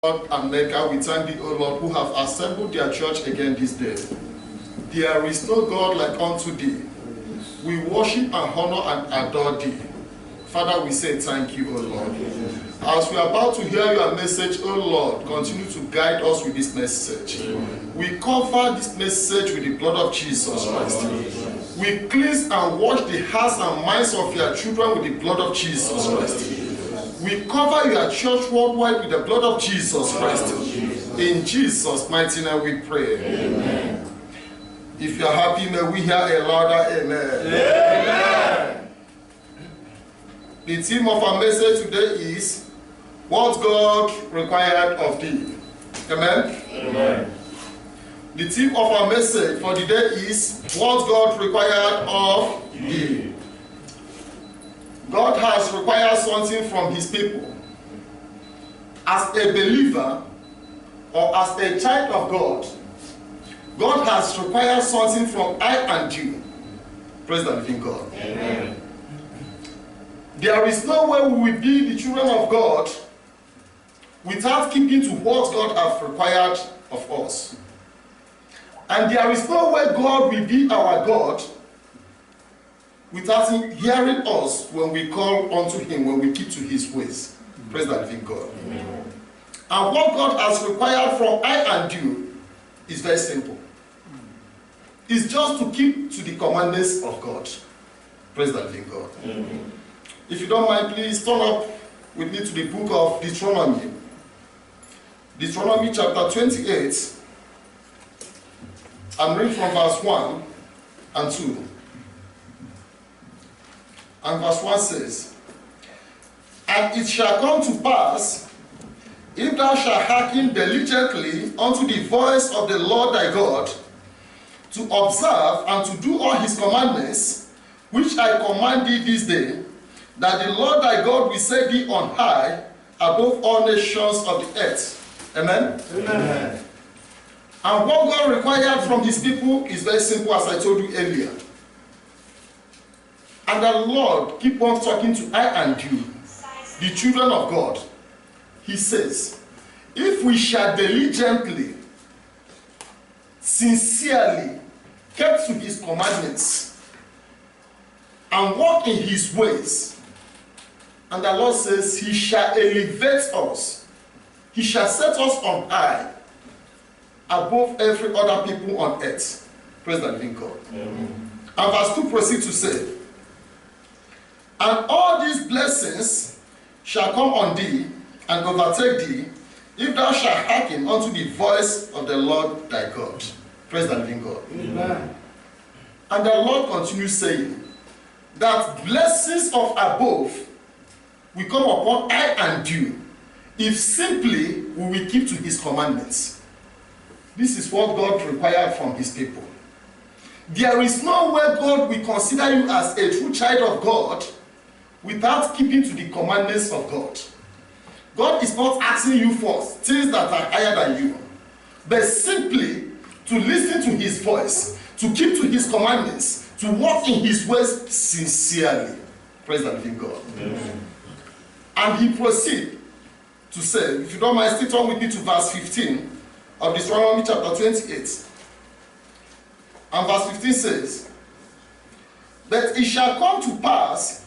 Lord and Maker, we thank thee, O Lord, who have assembled their church again this day. There is no God like unto thee. We worship and honor and adore thee. Father, we say thank you, O Lord. As we are about to hear your message, O Lord, continue to guide us with this message. We cover this message with the blood of Jesus Christ. We cleanse and wash the hearts and minds of your children with the blood of Jesus Christ. We cover your church worldwide with the blood of Jesus Christ. In Jesus' mighty name we pray. Amen. If you are happy, may we hear a louder amen. Amen. The theme of our message today is what God required of thee. Amen. Amen. The theme of our message for the day is what God required of thee. God has required something from his people. As a believer or as a child of God, God has required something from I and you. Praise the living God. Amen. There is no way we will be the children of God without keeping to what God has required of us. And there is no way God will be our God without him hearing us when we call unto him, when we keep to his ways. Praise the living God. Amen. And what God has required from I and you is very simple. It's just to keep to the commandments of God. Praise the living God. Amen. If you don't mind, please turn up with me to the book of Deuteronomy. Deuteronomy chapter 28. I'm reading from verse 1 and 2. And verse 1 says, And it shall come to pass, if thou shalt hearken diligently unto the voice of the Lord thy God, to observe and to do all his commandments, which I command thee this day, that the Lord thy God will set thee on high above all nations of the earth. Amen? Amen. And what God required from his people is very simple, as I told you earlier. And the Lord keep on talking to I and you, the children of God. He says, if we shall diligently, sincerely, keep to his commandments, and walk in his ways, and the Lord says, he shall elevate us. He shall set us on high above every other people on earth. Praise the living God. Amen. And verse 2 proceeds to say, and all these blessings shall come on thee and overtake thee, if thou shalt hearken unto the voice of the Lord thy God. Praise the living God. Amen. And the Lord continues saying that blessings of above will come upon I and you if simply we will keep to his commandments. This is what God required from his people. There is no way God will consider you as a true child of God without keeping to the commandments of God. God is not asking you for things that are higher than you, but simply to listen to his voice, to keep to his commandments, to walk in his ways sincerely. Praise the living God. Amen. And he proceeds to say, if you don't mind, still turn with me to verse 15 of Deuteronomy chapter 28. And verse 15 says, but it shall come to pass,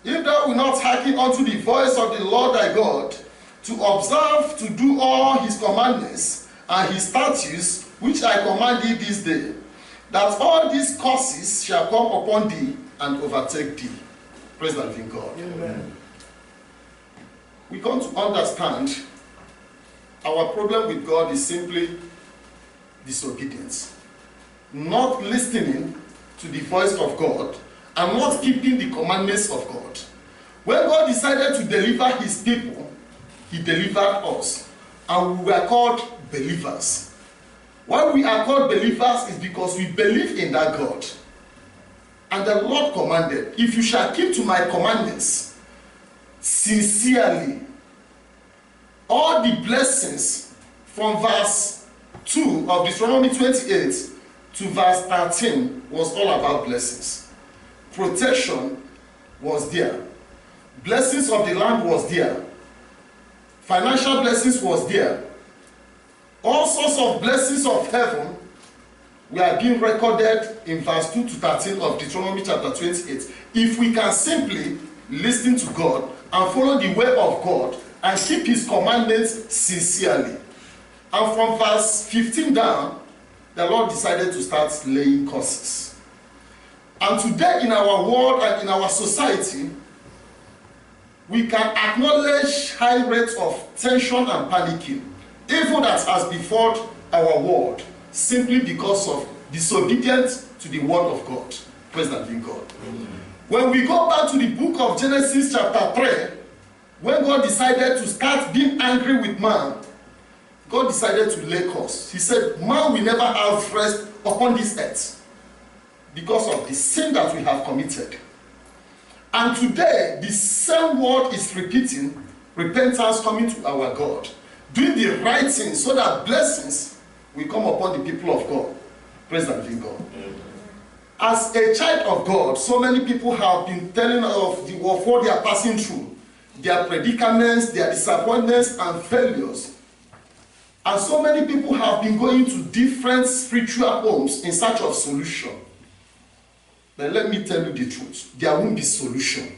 if thou wilt not hearken unto the voice of the Lord thy God, to observe to do all his commandments and his statutes, which I command thee this day, that all these curses shall come upon thee and overtake thee. Praise the living God. Amen. We come to understand our problem with God is simply disobedience. Not listening to the voice of God and not keeping the commandments of God. When God decided to deliver his people, he delivered us. And we were called believers. Why we are called believers is because we believe in that God. And the Lord commanded, if you shall keep to my commandments sincerely, all the blessings from verse 2 of Deuteronomy 28 to verse 13 was all about blessings. Protection was there. Blessings of the land was there. Financial blessings was there. All sorts of blessings of heaven were being recorded in verse 2 to 13 of Deuteronomy chapter 28. If we can simply listen to God and follow the way of God and keep his commandments sincerely. And from verse 15 down, the Lord decided to start laying curses. And today in our world and in our society, we can acknowledge high rates of tension and panicking, evil that has befallen our world, simply because of disobedience to the word of God. Praise the living God. When we go back to the book of Genesis chapter 3, when God decided to start being angry with man, God decided to lay curse. He said, man will never have rest upon this earth because of the sin that we have committed. And today, the same word is repeating, repentance coming to our God, doing the right thing so that blessings will come upon the people of God. Praise the living God. As a child of God, so many people have been telling of what they are passing through, their predicaments, their disappointments and failures. And so many people have been going to different spiritual homes in search of solution. But let me tell you the truth, there won't be solution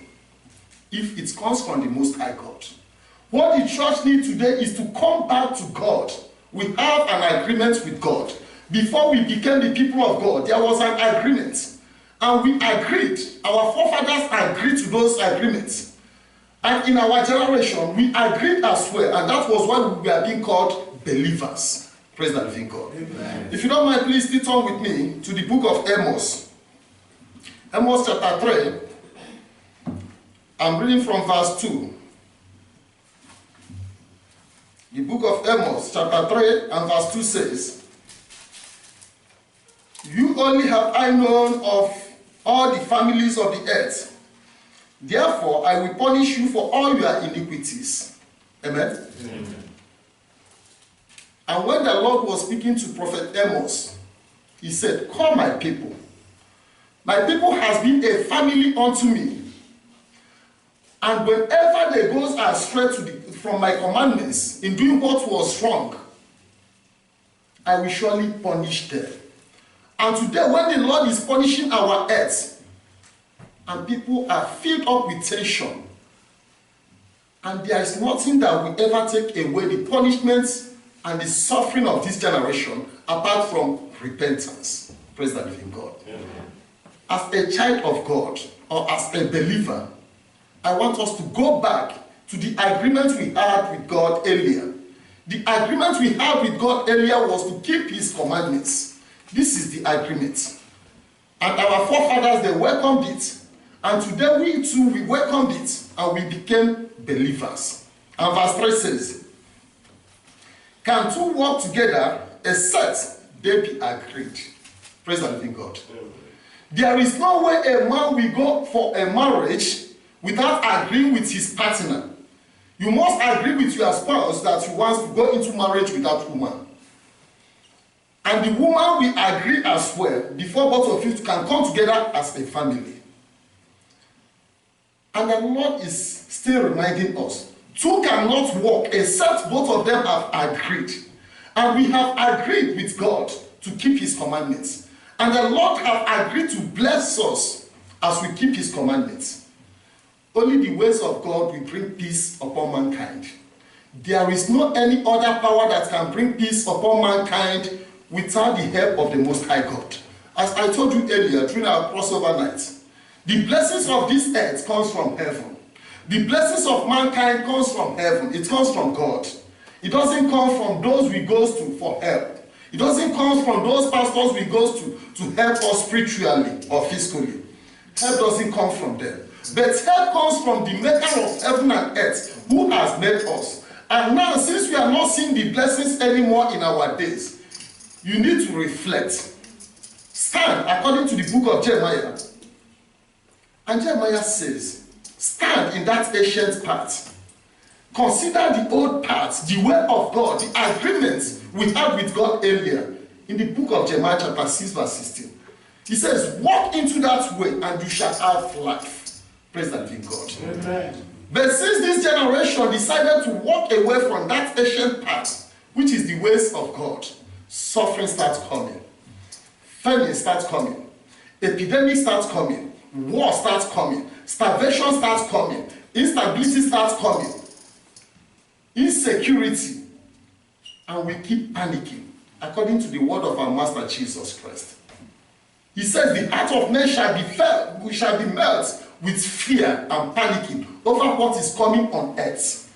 if it comes from the Most High God. What the church needs today is to come back to God. We have an agreement with God. Before we became the people of God, there was an agreement. And we agreed, our forefathers agreed to those agreements. And in our generation, we agreed as well. And that was why we were being called believers. Praise the living God. Amen. If you don't mind, please still turn with me to the book of Amos. Amos chapter 3. I'm reading from verse 2. The book of Amos chapter 3 and verse 2 says, you only have I known of all the families of the earth. Therefore, I will punish you for all your iniquities. Amen? Amen. And when the Lord was speaking to prophet Amos, he said, call my people. My people has been a family unto me. And whenever they go astray from my commandments in doing what was wrong, I will surely punish them. And today, when the Lord is punishing our earth, and people are filled up with tension, and there is nothing that will ever take away the punishments and the suffering of this generation apart from repentance. Praise the living God. Amen. As a child of God, or as a believer, I want us to go back to the agreement we had with God earlier. The agreement we had with God earlier was to keep his commandments. This is the agreement. And our forefathers, they welcomed it. And today we too, we welcomed it and we became believers. And verse 3 says, can two walk together except they be agreed? Praise the living God. There is no way a man will go for a marriage without agreeing with his partner. You must agree with your spouse that you want to go into marriage with that woman. And the woman will agree as well before both of you can come together as a family. And the Lord is still reminding us, two cannot walk except both of them have agreed. And we have agreed with God to keep his commandments. And the Lord have agreed to bless us as we keep his commandments. Only the ways of God will bring peace upon mankind. There is no any other power that can bring peace upon mankind without the help of the Most High God. As I told you earlier during our crossover night, the blessings of this earth comes from heaven. The blessings of mankind comes from heaven. It comes from God. It doesn't come from those we go to for help. It doesn't come from those pastors we go to help us spiritually or physically. Help doesn't come from them. But help comes from the maker of heaven and earth who has made us. And now, since we are not seeing the blessings anymore in our days, you need to reflect. Stand according to the book of Jeremiah. And Jeremiah says, stand in that ancient path. Consider the old path, the way of God, the agreements we had with God earlier. In the book of Jeremiah chapter 6 verse 16. He says, walk into that way and you shall have life. Praise the living God. Amen. But since this generation decided to walk away from that ancient path, which is the ways of God, suffering starts coming, famine starts coming, epidemic starts coming, war starts coming, starvation starts coming, instability starts coming, insecurity, and we keep panicking, according to the word of our Master Jesus Christ. He says the heart of men shall be melted with fear and panicking over what is coming on earth.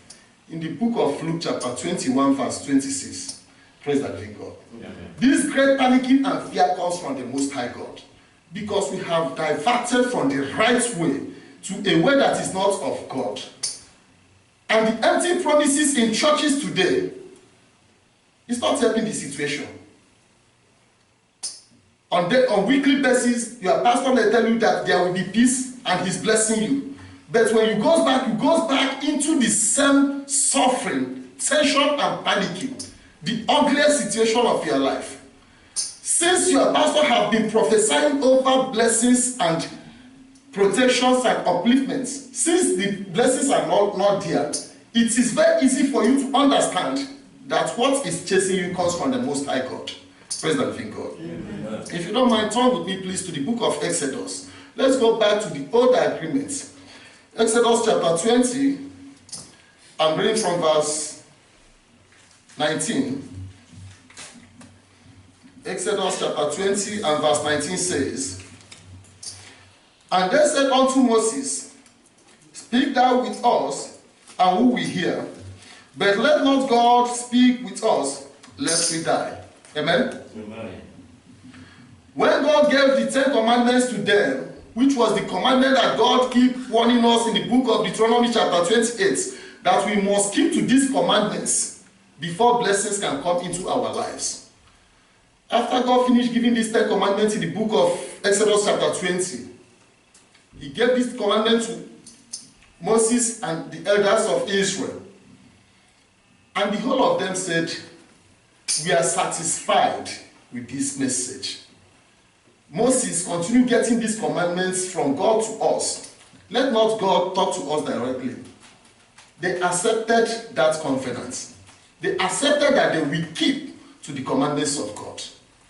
In the book of Luke chapter 21 verse 26. Praise the living God. Amen. This great panicking and fear comes from the Most High God, because we have diverted from the right way to a way that is not of God. And the empty promises in churches today is not helping the situation. On weekly basis, your pastor may tell you that there will be peace and he's blessing you. But when you goes back into the same suffering, tension and panicking, the ugliest situation of your life. Since your pastor have been prophesying over blessings and protections and upliftments, since the blessings are not there, it is very easy for you to understand that what is chasing you comes from the Most High God. Praise the living God. Amen. If you don't mind, turn with me please to the book of Exodus. Let's go back to the old agreement. Exodus chapter 20, I'm reading from verse 19. Exodus chapter 20 and verse 19 says, And they said unto Moses, Speak thou with us, and who will hear? But let not God speak with us, lest we die. Amen? Amen. When God gave the 10 commandments to them, which was the commandment that God keep warning us in the book of Deuteronomy chapter 28, that we must keep to these commandments before blessings can come into our lives. After God finished giving these 10 commandments in the book of Exodus chapter 20, he gave this commandment to Moses and the elders of Israel. And the whole of them said, we are satisfied with this message. Moses continued getting these commandments from God to us. Let not God talk to us directly. They accepted that covenant. They accepted that they will keep to the commandments of God.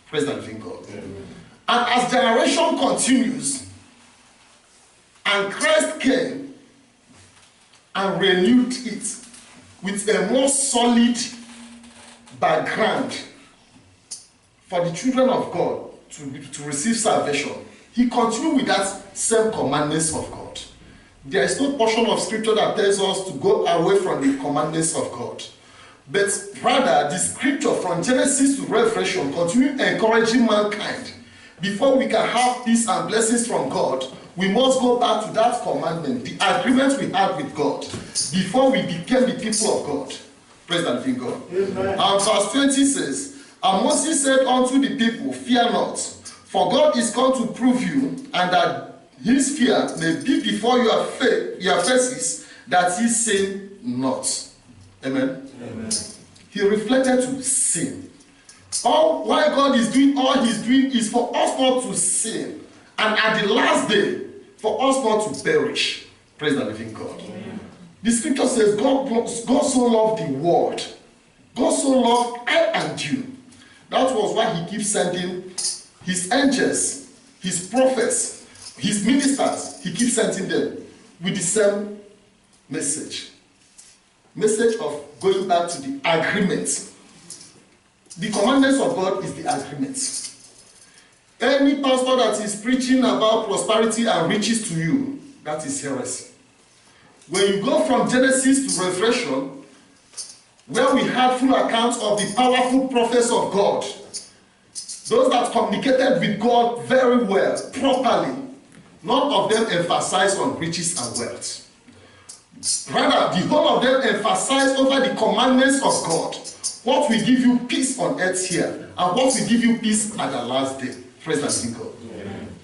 Praise the living God. Amen. And as generation continues, and Christ came and renewed it with a more solid background for the children of God to receive salvation, he continued with that same commandments of God. There is no portion of scripture that tells us to go away from the commandments of God. But rather, the scripture from Genesis to Revelation continue encouraging mankind. Before we can have peace and blessings from God, we must go back to that commandment, the agreement we had with God, before we became the people of God. Praise the living God. Amen. And verse 20 says, And Moses said unto the people, Fear not, for God is come to prove you, and that his fear may be before your faces, that ye sin not. Amen. Amen. He reflected to sin. Why God is doing all he's doing is for us not to sin, and at the last day, for us not to perish. Praise the living God. Amen. The scripture says, God so loved the world. God so loved I and you. That was why he keeps sending his angels, his prophets, his ministers. He keeps sending them with the same message. Message of going back to the agreement. The commandments of God is the agreement. Any pastor that is preaching about prosperity and riches to you, that is heresy. When you go from Genesis to Revelation, where we had full accounts of the powerful prophets of God, those that communicated with God very well, properly, none of them emphasized on riches and wealth. Rather, the whole of them emphasized over the commandments of God. What will give you peace on earth here, and what will give you peace at the last day. Praise the living God.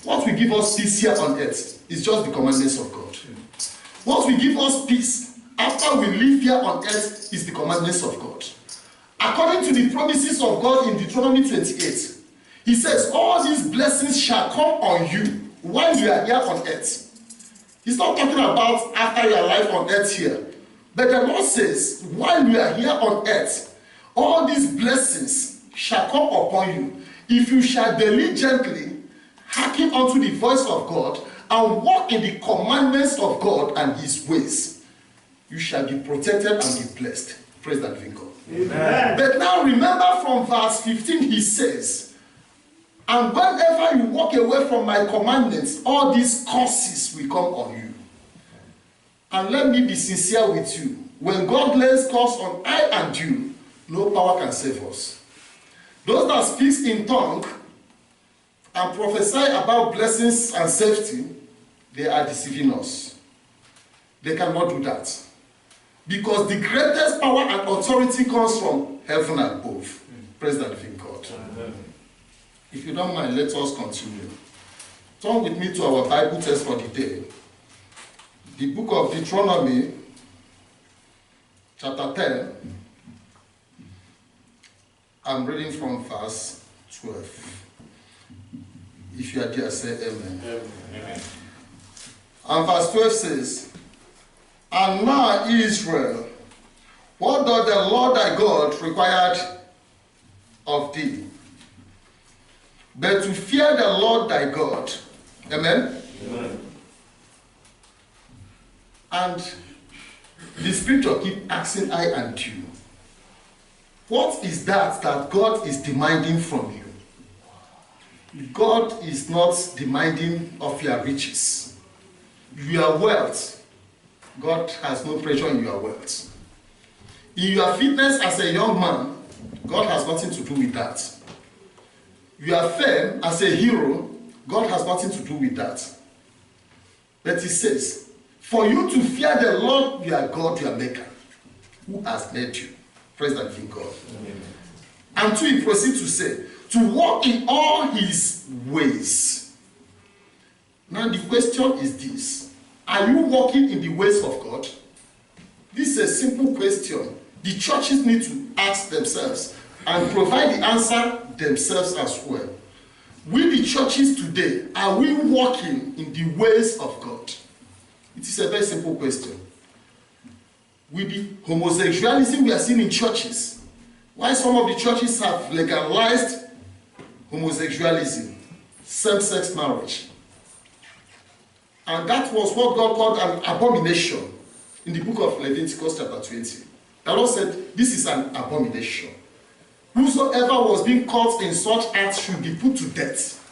What will give us peace here on earth is just the commandments of God. What will give us peace after we live here on earth is the commandments of God. According to the promises of God in Deuteronomy 28, he says, all these blessings shall come on you while you are here on earth. He's not talking about after your life on earth here. But the Lord says, while you are here on earth, all these blessings shall come upon you if you shall diligently hearken unto the voice of God and walk in the commandments of God and his ways. You shall be protected and be blessed. Praise the living God. Amen. But now remember from verse 15 he says, and whenever you walk away from my commandments, all these curses will come on you. And let me be sincere with you. When God lays curse on I and you, no power can save us. Those that speak in tongue and prophesy about blessings and safety, they are deceiving us. They cannot do that. Because the greatest power and authority comes from heaven above. Praise the living God. Amen. If you don't mind, let us continue. Turn with me to our Bible text for the day. The book of Deuteronomy, chapter 10. I'm reading from verse 12. If you are there, say amen. Amen. And verse 12 says, and now, Israel, what does the Lord thy God require of thee? But to fear the Lord thy God. Amen? Amen. And the scripture keep asking I and you, what is that God is demanding from you? God is not demanding of your riches. Your wealth, God has no pressure in your wealth. In your fitness as a young man, God has nothing to do with that. Your fame as a hero, God has nothing to do with that. But he says, for you to fear the Lord your God, your maker, who has made you. Praise the living God. Amen. And he proceeds to say, to walk in all his ways. Now the question is this. Are you walking in the ways of God? This is a simple question. The churches need to ask themselves and provide the answer themselves as well. We, the churches today, are we walking in the ways of God? It is a very simple question. With the homosexualism we are seeing in churches, why some of the churches have legalized homosexualism, same-sex marriage. And that was what God called an abomination in the book of Leviticus chapter 20. The Lord said, this is an abomination. Whosoever was being caught in such acts should be put to death.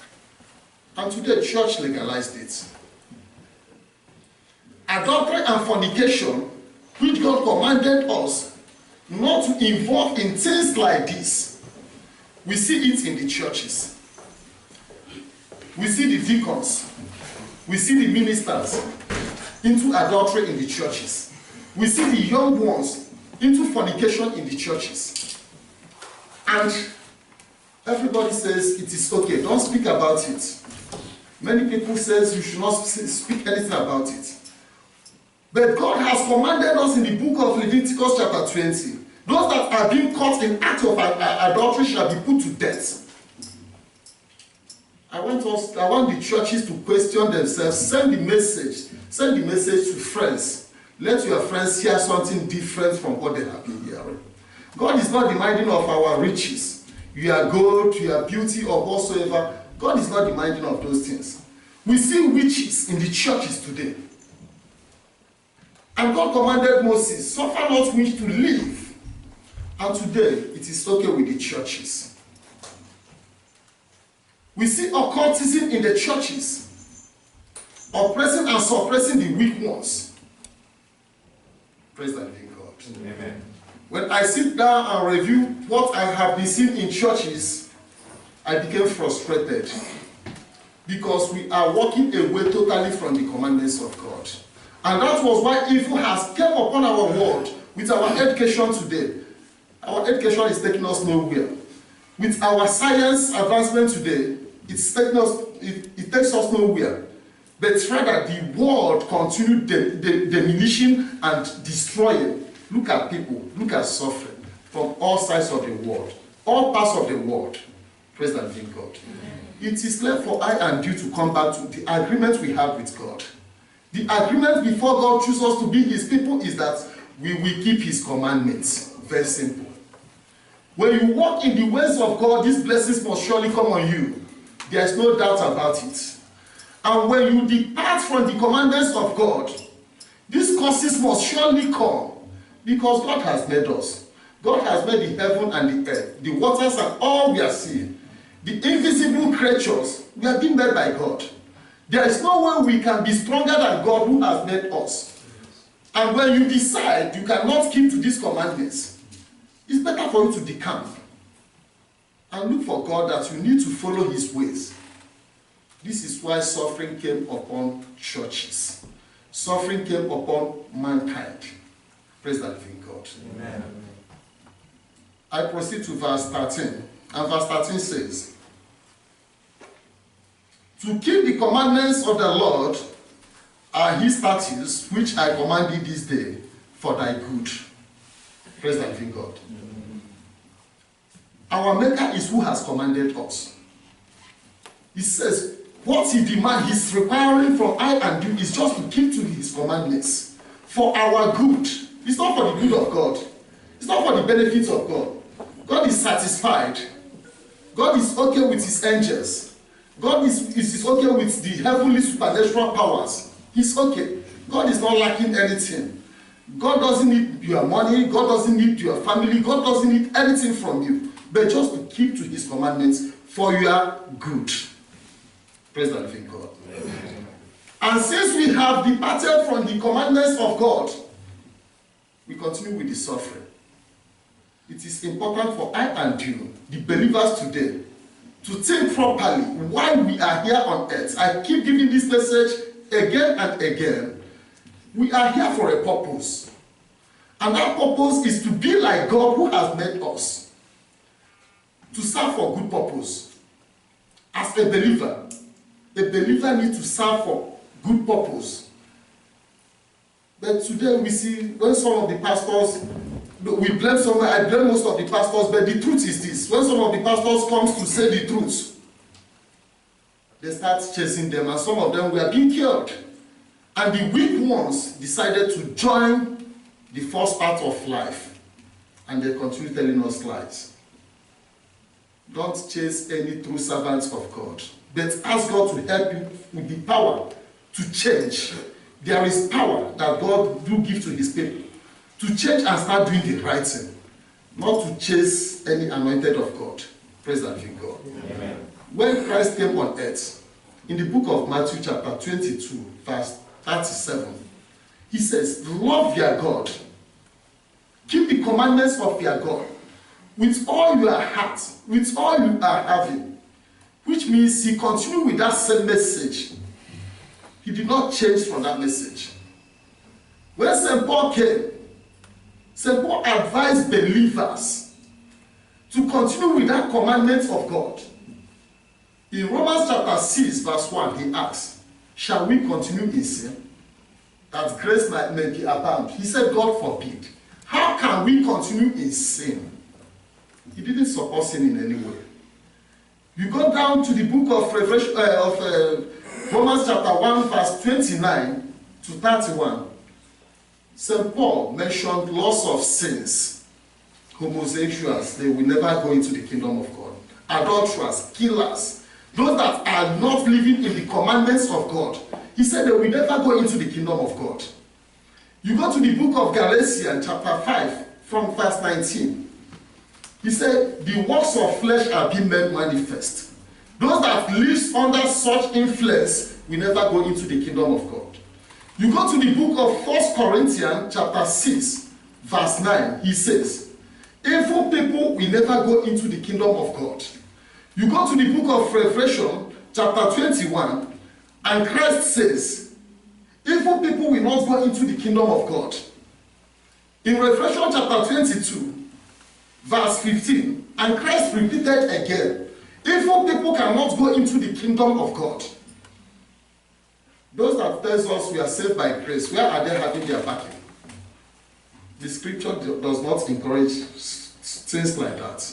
And today the church legalized it. Adultery and fornication, which God commanded us not to involve in things like this, we see it in the churches. We see the deacons. We see the ministers into adultery in the churches. We see the young ones into fornication in the churches. And everybody says it is okay, don't speak about it. Many people say you should not speak anything about it. But God has commanded us in the book of Leviticus chapter 20, those that are being caught in act of adultery shall be put to death. I want the churches to question themselves, send the message to friends. Let your friends hear something different from what they have been hearing. God is not demanding of our riches, your gold, your beauty, or whatsoever. God is not demanding of those things. We see witches in the churches today. And God commanded Moses, suffer not witch to live. And today, it is okay with the churches. We see occultism in the churches, oppressing and suppressing the weak ones. Praise the living God. Amen. When I sit down and review what I have been seeing in churches, I became frustrated because we are walking away totally from the commandments of God. And that was why evil has come upon our world with our education today. Our education is taking us nowhere. With our science advancement today, it takes us nowhere. But rather, the world continued diminishing and destroying. Look at people, look at suffering from all sides of the world, all parts of the world. Praise the living God. Amen. It is left for I and you to come back to the agreement we have with God. The agreement before God chooses us to be his people is that we will keep his commandments. Very simple. When you walk in the ways of God, these blessings must surely come on you. There is no doubt about it. And when you depart from the commandments of God, these curses must surely come, because God has made us. God has made the heaven and the earth, the waters and all we are seeing. The invisible creatures, we are being made by God. There is no way we can be stronger than God who has made us. And when you decide you cannot keep to these commandments, it's better for you to decamp and look for God, that you need to follow his ways. This is why suffering came upon churches. Suffering came upon mankind. Praise the living God. Amen. I proceed to verse 13. And verse 13 says, to keep the commandments of the Lord are his statutes, which I command thee this day for thy good. Praise the living God. Our Maker is who has commanded us. He says, what he demands, he's requiring from I and you is just to keep to his commandments for our good. It's not for the good of God. It's not for the benefits of God. God is satisfied. God is okay with his angels. God is okay with the heavenly supernatural powers. He's okay. God is not lacking anything. God doesn't need your money. God doesn't need your family. God doesn't need anything from you, but just to keep to his commandments for your good. Praise the living God. Amen. And since we have departed from the commandments of God, we continue with the suffering. It is important for I and you, the believers today, to think properly why we are here on earth. I keep giving this message again and again. We are here for a purpose. And that purpose is to be like God who has made us. To serve for good purpose. As a believer needs to serve for good purpose. But today we see when some of the pastors, we blame someone, I blame most of the pastors, but the truth is this. When some of the pastors comes to say the truth, they start chasing them, and some of them were being killed. And the weak ones decided to join the first part of life, and they continue telling us lies. Don't chase any true servants of God, but ask God to help you with the power to change. There is power that God do give to his people to change and start doing the right thing, not to chase any anointed of God. Praise the living God. Amen. When Christ came on earth, in the book of Matthew chapter 22, verse 37, he says, love your God. Keep the commandments of your God with all your heart, with all you are having. Which means he continued with that same message. He did not change from that message. When St. Paul came, St. Paul advised believers to continue with that commandment of God. In Romans chapter 6, verse 1, he asks, shall we continue in sin, that grace may be abound? He said, God forbid. How can we continue in sin? He didn't support sin in any way. You go down to the book of Romans chapter 1, verse 29 to 31. St. Paul mentioned lots of sins. Homosexuals, they will never go into the kingdom of God. Adulterers, killers, those that are not living in the commandments of God. He said they will never go into the kingdom of God. You go to the book of Galatians chapter 5 from verse 19. He said, the works of flesh are being made manifest. Those that live under such influence will never go into the kingdom of God. You go to the book of 1 Corinthians chapter 6, verse 9. He says, evil people will never go into the kingdom of God. You go to the book of Revelation chapter 21, and Christ says, evil people will not go into the kingdom of God. In Revelation chapter 22, verse 15, and Christ repeated again, evil people cannot go into the kingdom of God. Those that tells us we are saved by grace, where are they having their backing? The scripture does not encourage things like that.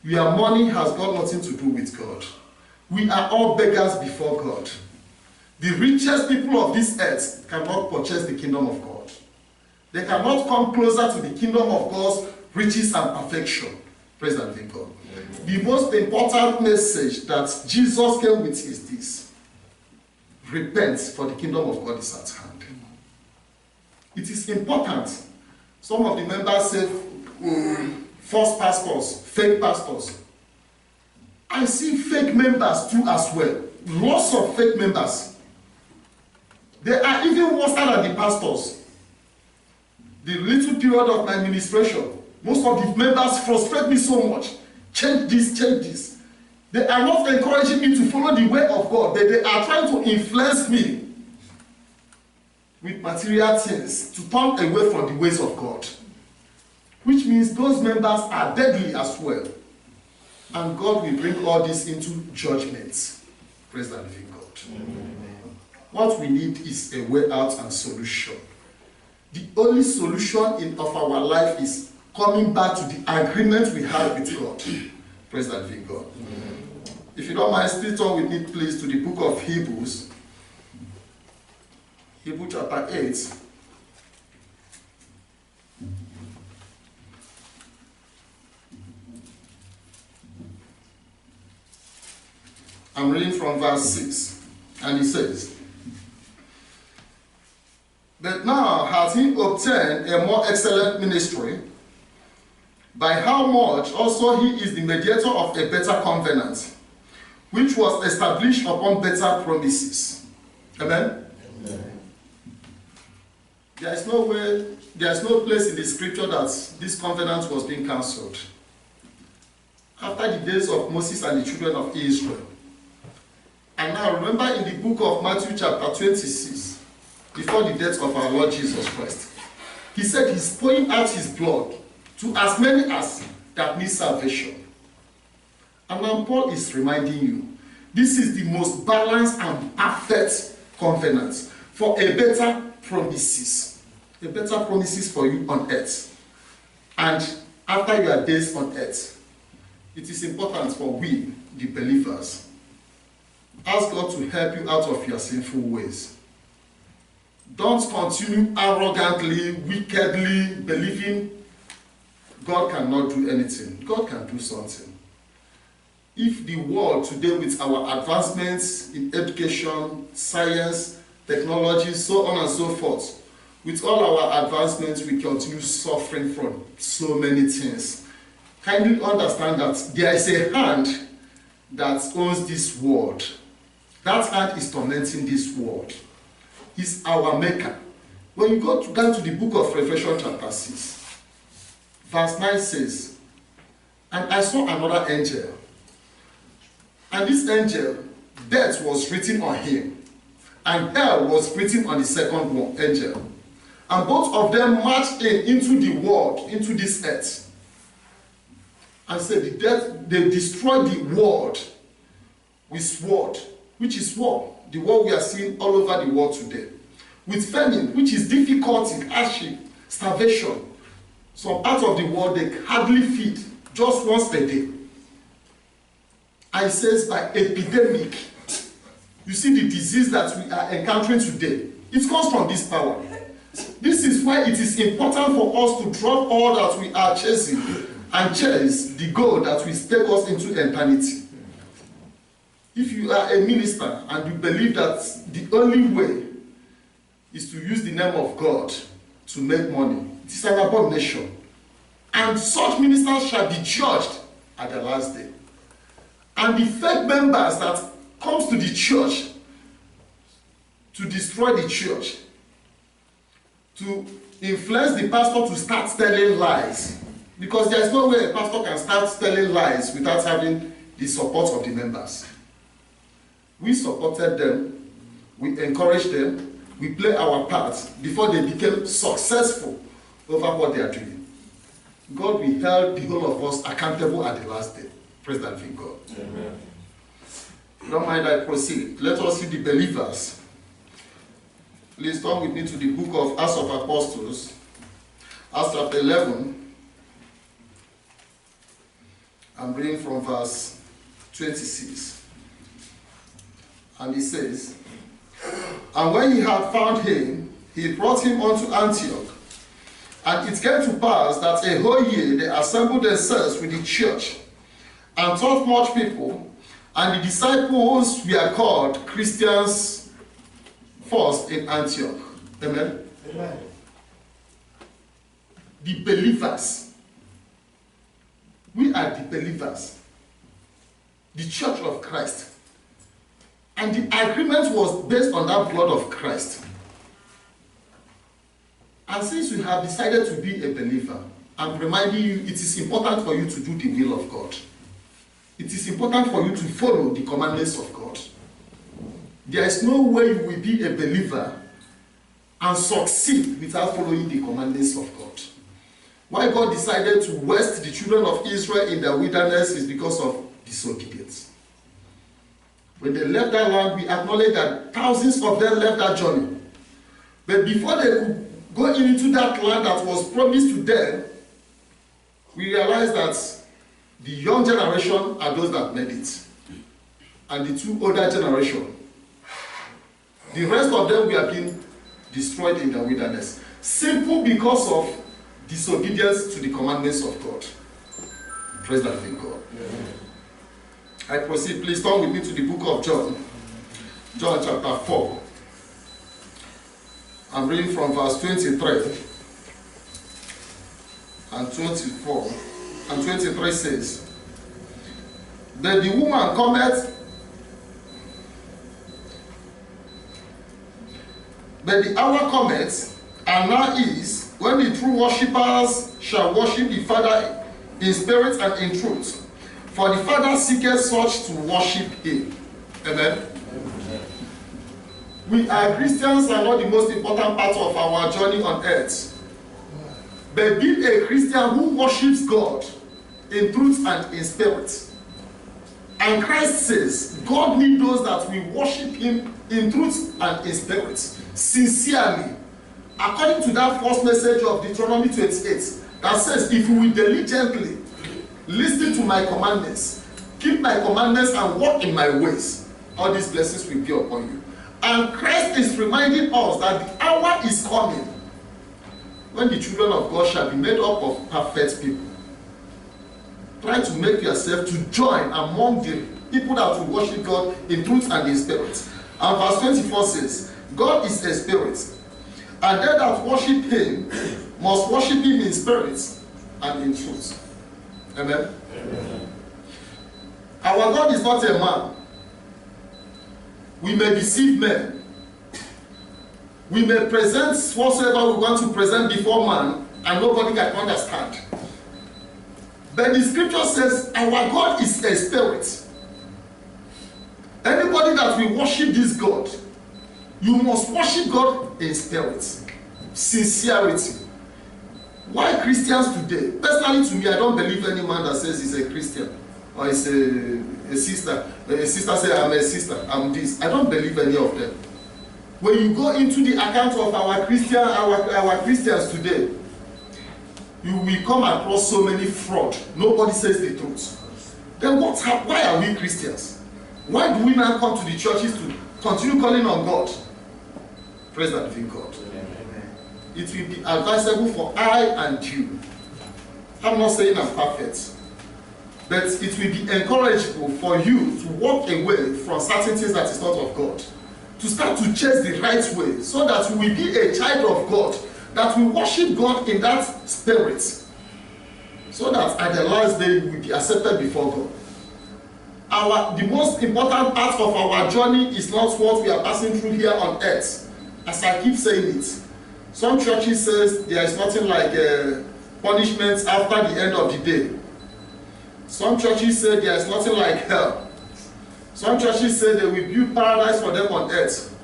Your money has got nothing to do with God. We are all beggars before God. The richest people of this earth cannot purchase the kingdom of God. They cannot come closer to the kingdom of God's riches and perfection. Praise the living God. The most important message that Jesus came with is this: repent, for the kingdom of God is at hand. It is important. Some of the members say false pastors, fake pastors. I see fake members too as well. Lots of fake members. They are even worse than the pastors. The little period of my administration, most of the members frustrate me so much. Change this, change this. They are not encouraging me to follow the way of God. They are trying to influence me with material things to turn away from the ways of God. Which means those members are deadly as well. And God will bring all this into judgment. Praise the living God. Amen. What we need is a way out and solution. The only solution of our life is coming back to the agreement we have with God. Praise the living God. Amen. If you don't mind, still turn with me, please, to the book of Hebrews. Hebrews chapter 8. I'm reading from verse 6, and it says, "But now hath he obtained a more excellent ministry, by how much also he is the mediator of a better covenant, which was established upon better promises." Amen? Amen. There is no place in the scripture that this covenant was being cancelled. After the days of Moses and the children of Israel. And now remember in the book of Matthew chapter 26, before the death of our Lord Jesus Christ, he said he's pouring out his blood to as many as that need salvation. And now Paul is reminding you, this is the most balanced and perfect covenant for a better promises. A better promises for you on earth. And after your days on earth, it is important for we, the believers, ask God to help you out of your sinful ways. Don't continue arrogantly, wickedly believing God cannot do anything. God can do something. If the world today, with our advancements in education, science, technology, so on and so forth, with all our advancements, we continue suffering from so many things. Kindly understand that there is a hand that owns this world. That hand is tormenting this world. He's our maker. When you go down to the book of Revelation chapter 6, verse 9 says, "And I saw another angel, and this angel, death was written on him, and hell was written on the second one, angel. And both of them marched into the world, into this earth. And said, they destroyed the world with sword," which is war. The war we are seeing all over the world today. With famine, which is difficulty, hardship, starvation. Some parts of the world, they hardly feed, just once a day. And it says by epidemic. You see the disease that we are encountering today. It comes from this power. This is why it is important for us to drop all that we are chasing and chase the goal that will take us into eternity. If you are a minister and you believe that the only way is to use the name of God to make money, it is an abomination. And such ministers shall be judged at the last day. And the fake members that comes to the church to destroy the church, to influence the pastor to start telling lies, because there is no way a pastor can start telling lies without having the support of the members. We supported them, we encouraged them, we played our part before they became successful over what they are doing. God will hold the whole of us accountable at the last day. Praise the living God. Amen. Don't mind I proceed. Let us see the believers. Please turn with me to the book of Acts of Apostles, Acts chapter 11. I'm reading from verse 26. And it says, And when he had found him, he brought him unto Antioch. And it came to pass that a whole year they assembled themselves with the church, and taught much people, and the disciples were called Christians first in Antioch. Amen? Amen. The believers. We are the believers. The church of Christ. And the agreement was based on that blood of Christ. And since you have decided to be a believer, I'm reminding you it is important for you to do the will of God. It is important for you to follow the commandments of God. There is no way you will be a believer and succeed without following the commandments of God. Why God decided to waste the children of Israel in the wilderness is because of disobedience. When they left that land, we acknowledge that thousands of them left that journey. But before they could go into that land that was promised to them, we realized that the young generation are those that made it. And the two older generation, the rest of them were being destroyed in the wilderness. Simple because of disobedience to the commandments of God. Praise the living God. Amen. I proceed. Please turn with me to the book of John. John chapter 4. I'm reading from verse 23 and 24. And 23 says, "Then the woman cometh, but the hour cometh, and now is, when the true worshippers shall worship the Father in spirit and in truth. For the Father seeketh such to worship him." Amen. Amen. We are Christians are not the most important part of our journey on earth. But being a Christian who worships God in truth and in spirit. And Christ says, God needs those that we worship him in truth and in spirit, sincerely. According to that first message of Deuteronomy 28, that says, if you will diligently listen to my commandments, keep my commandments and walk in my ways, all these blessings will be upon you. And Christ is reminding us that the hour is coming when the children of God shall be made up of perfect people. Try to make yourself to join among the people that will worship God in truth and in spirit. And verse 24 says, God is a spirit, and they that worship him must worship him in spirit and in truth. Amen? Amen. Our God is not a man. We may deceive men. We may present whatsoever we want to present before man, and nobody can understand. But the scripture says our God is a spirit. Anybody that will worship this God, you must worship God in spirit. Sincerity. Why Christians today? Personally to me, I don't believe any man that says he's a Christian or is a sister. A sister says, I'm a sister, I'm this. I don't believe any of them. When you go into the account of our Christians today, you will come across so many fraud. Nobody says the truth. Then why are we Christians? Why do we now come to the churches to continue calling on God? Praise the living God. Amen. It will be advisable for I and you. I'm not saying I'm perfect, but it will be encourageable for you to walk away from certain things that is not of God, to start to chase the right way, so that you will be a child of God, that will worship God in that spirit, so that at the last day you will be accepted before God. The most important part of our journey is not what we are passing through here on earth. As I keep saying it, some churches says there is nothing like punishments after the end of the day. Some churches say there is nothing like hell. Some churches say they will build paradise for them on earth.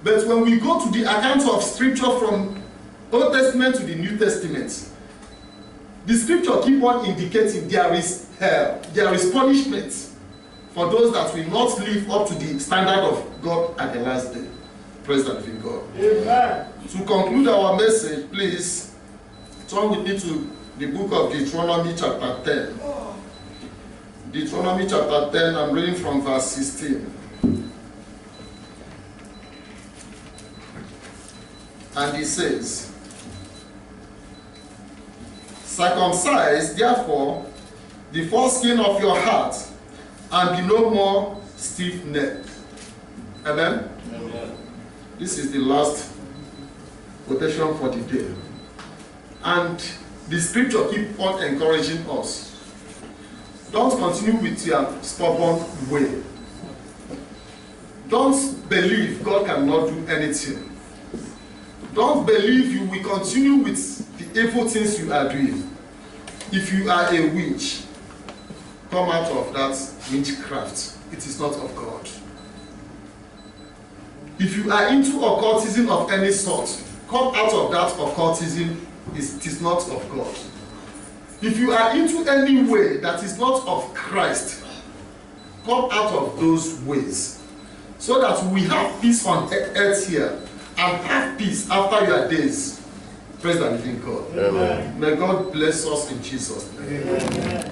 But when we go to the account of scripture from Old Testament to the New Testament, the scripture keep on indicating there is hell, there is punishment for those that will not live up to the standard of God at the last day. Praise the living God. Amen. To conclude our message, please turn with me to the book of Deuteronomy chapter 10. Deuteronomy chapter 10, I'm reading from verse 16. And he says, circumcise therefore the foreskin of your heart, and be no more stiff-necked. Amen? Amen. This is the last quotation for the day. And the scripture keeps on encouraging us. Don't continue with your stubborn way. Don't believe God cannot do anything. Don't believe you will continue with the evil things you are doing. If you are a witch, come out of that witchcraft. It is not of God. If you are into occultism of any sort, come out of that occultism. It is not of God. If you are into any way that is not of Christ, come out of those ways, so that we have peace on earth here and have peace after your days. Praise the living God. Amen. May God bless us in Jesus' name. Amen.